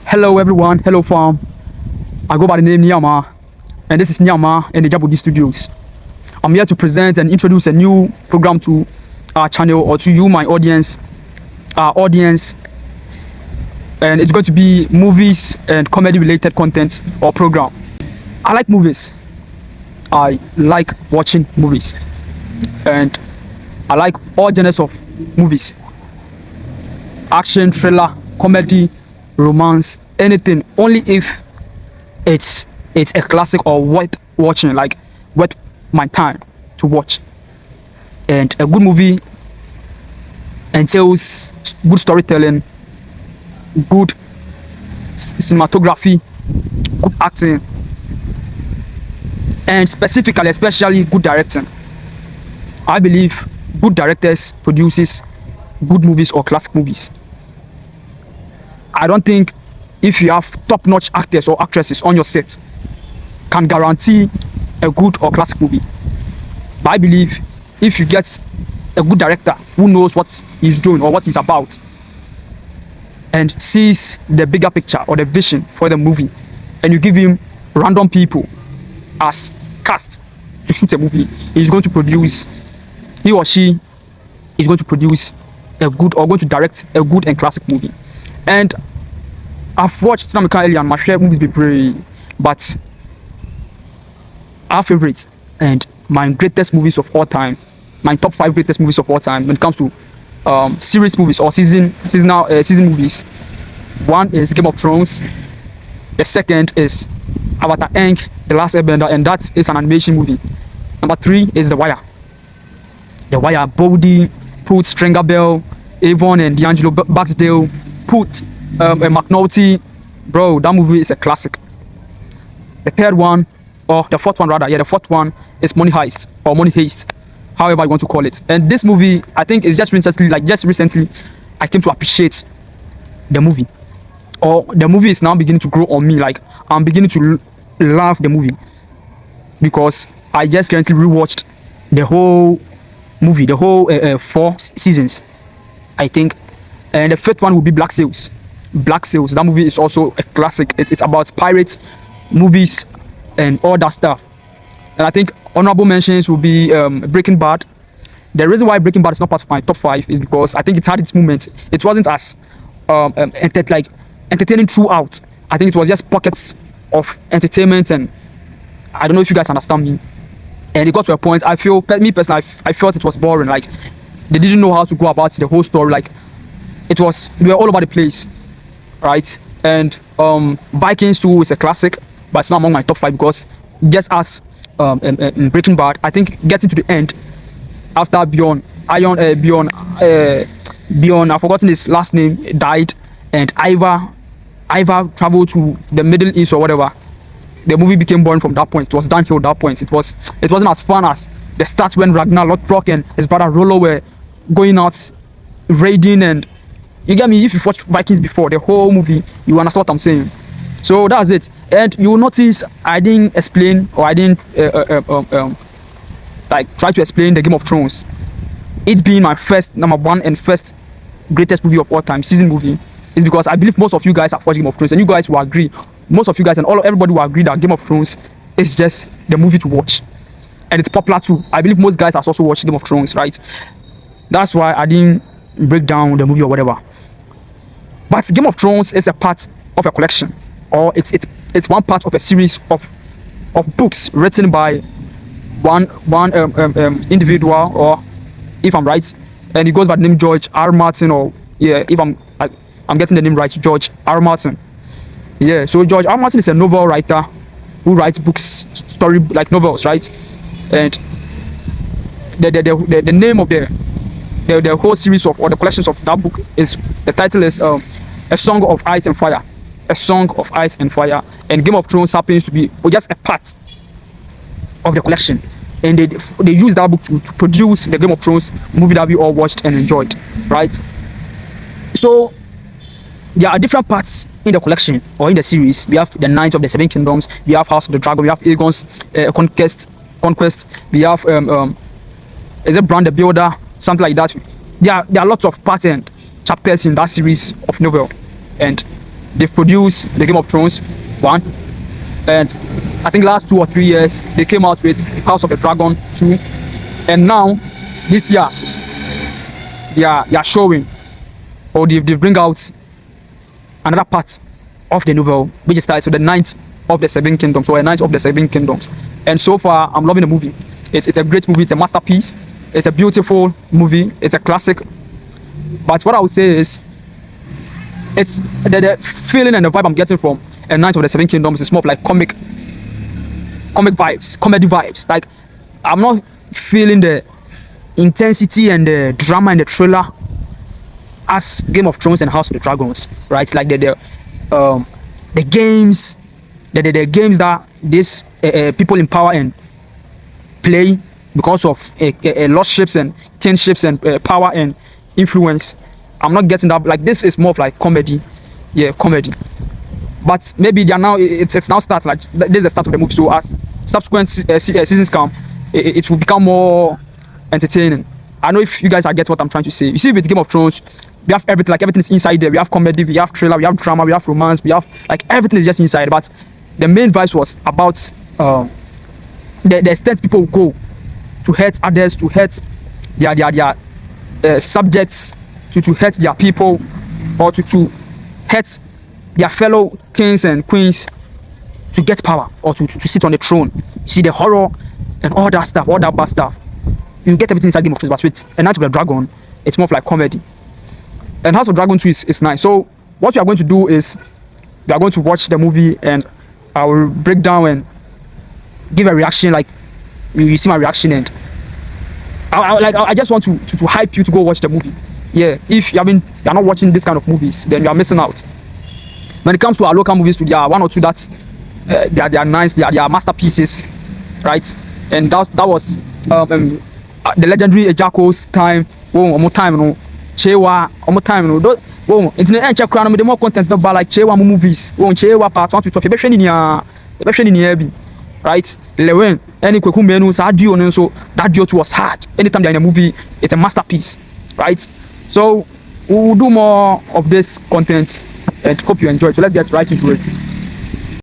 Hello everyone, hello fam. I go by the name Nyama, and this is Nyama and the Jabudi Studios. I'm here to present and introduce a new program to our channel, or to you, my audience, our audience. And it's going to be movies and comedy related content or program. I like movies. I like watching movies, and I like all genres of movies: action, thriller, comedy, romance, anything. Only if it's a classic or worth watching, like worth my time to watch. And a good movie entails good storytelling, good cinematography, good acting, and especially good directing. I believe good directors produces good movies or classic movies. I don't think if you have top-notch actors or actresses on your set can guarantee a good or classic movie. But I believe if you get a good director who knows what he's doing or what he's about and sees the bigger picture or the vision for the movie, and you give him random people as cast to shoot a movie, he or she is going to produce a good, or going to direct a good and classic movie. And I've watched Sinamika earlier and my favorite movies be brave, but our favorites and my greatest movies of all time, my top 5 greatest movies of all time when it comes to series movies or season movies. One is Game of Thrones. The second is Avatar Aang, The Last Airbender, and that is an animation movie. Number 3 is The Wire. The Wire, Bodhi, Put, Stringer Bell, Avon and D'Angelo Barksdale, Put, McNulty. Bro, that movie is a classic. The third one, or the fourth one rather, the fourth one is Money Heist or Money Heist, however you want to call it. And this movie, I think, is just recently I came to appreciate the movie, or the movie is now beginning to grow on me. Like, I'm beginning to love the movie because I just currently rewatched the whole movie, the whole 4 seasons, I think. And the fifth one will be Black Sails. Black Sails, that movie is also a classic. It's about pirates, movies, and all that stuff. And I think honorable mentions will be Breaking Bad. The reason why Breaking Bad is not part of my top 5 is because I think it had its moments. It wasn't as entertaining throughout. I think it was just pockets of entertainment, and I don't know if you guys understand me. And it got to a point, I felt it was boring. Like, they didn't know how to go about the whole story. Like, they were all over the place, right? And Vikings 2 is a classic, but it's not among my top 5 because just as in Breaking Bad, I think getting to the end after Bjorn, I've forgotten his last name, died, and Ivar traveled to the Middle East or whatever. The movie became boring from that point. It was downhill at that point. It wasn't as fun as the start when Ragnar Lothbrok and his brother Rollo were going out raiding. And you get me? If you've watched Vikings before, the whole movie, you understand what I'm saying. So that's it. And you will notice I didn't explain, or I didn't like try to explain the Game of Thrones. It being my number 1 and first greatest movie of all time, season movie, is because I believe most of you guys have watched Game of Thrones, and you guys will agree. Most of you guys and everybody will agree that Game of Thrones is just the movie to watch, and it's popular too. I believe most guys have also watched Game of Thrones, right? That's why I didn't break down the movie or whatever. But Game of Thrones is a part of a collection, or it's one part of a series of books written by one individual, or if I'm right, and he goes by the name George R. Martin, or if I'm getting the name right, George R. Martin. Yeah, so George R. Martin is a novel writer who writes books, story like novels, right? And the name of the whole series or the collections of that book is, the title is A Song of Ice and Fire. A Song of Ice and Fire. And Game of Thrones happens to be just a part of the collection. And they use that book to produce the Game of Thrones movie that we all watched and enjoyed, right? So there are different parts in the collection or in the series. We have the Knights of the Seven Kingdoms, we have House of the Dragon, we have Aegon's conquest, we have is it Bran the Builder, something like that. There are lots of parts and chapters in that series of novel, and they've produced the Game of Thrones one, and I think last 2 or 3 years they came out with House of the Dragon 2, and now this year they are showing, or they bring out another part of the novel, which is titled The Ninth of the Seven Kingdoms, or A Ninth of the Seven Kingdoms. And so far, I'm loving the movie. It's a great movie. It's a masterpiece. It's a beautiful movie. It's a classic. But what I would say is, it's the feeling and the vibe I'm getting from A Ninth of the Seven Kingdoms is more of like comic vibes, comedy vibes. Like, I'm not feeling the intensity and the drama and the thriller as Game of Thrones and House of the Dragons, right? Like the games, the games that these people in power and play because of lordships and kingships and power and influence. I'm not getting that. Like, this is more of like comedy, yeah, comedy. But maybe they are now. It's now starts like this is the start of the movie. So as subsequent seasons come, it will become more entertaining. I know if you guys are getting what I'm trying to say. You see, with Game of Thrones, we have everything. Like, everything is inside there. We have comedy, we have thriller, we have drama, we have romance, we have, like, everything is just inside. But the main vibes was about the extent people go to hurt others, to hurt their subjects, to hurt their people, or to hurt their fellow kings and queens to get power, or to sit on the throne. You see the horror and all that stuff, all that bad stuff. You get everything inside Game of Thrones, but with A Night of the Dragon, it's more of like comedy. And House of Dragon 2 is nice. So what we are going to do is we are going to watch the movie, and I will break down and give a reaction. Like, you see my reaction, and I just want to hype you to go watch the movie. Yeah, if you're not watching this kind of movies, then you are missing out. When it comes to our local movies, there are one or two that they are nice, they are masterpieces, right? And that was the legendary Ejako's time. More time, you know. Chewa, more time, you know. Oh, internet check crown with more content, but like Chewa movies. Oh, Chewa part 1 to 12. Especially in the right? Lewen, any quick menu, so that duo was hard. Anytime they're in a movie, it's a masterpiece, right? So we'll do more of this content, and hope you enjoy it. So let's get right into it.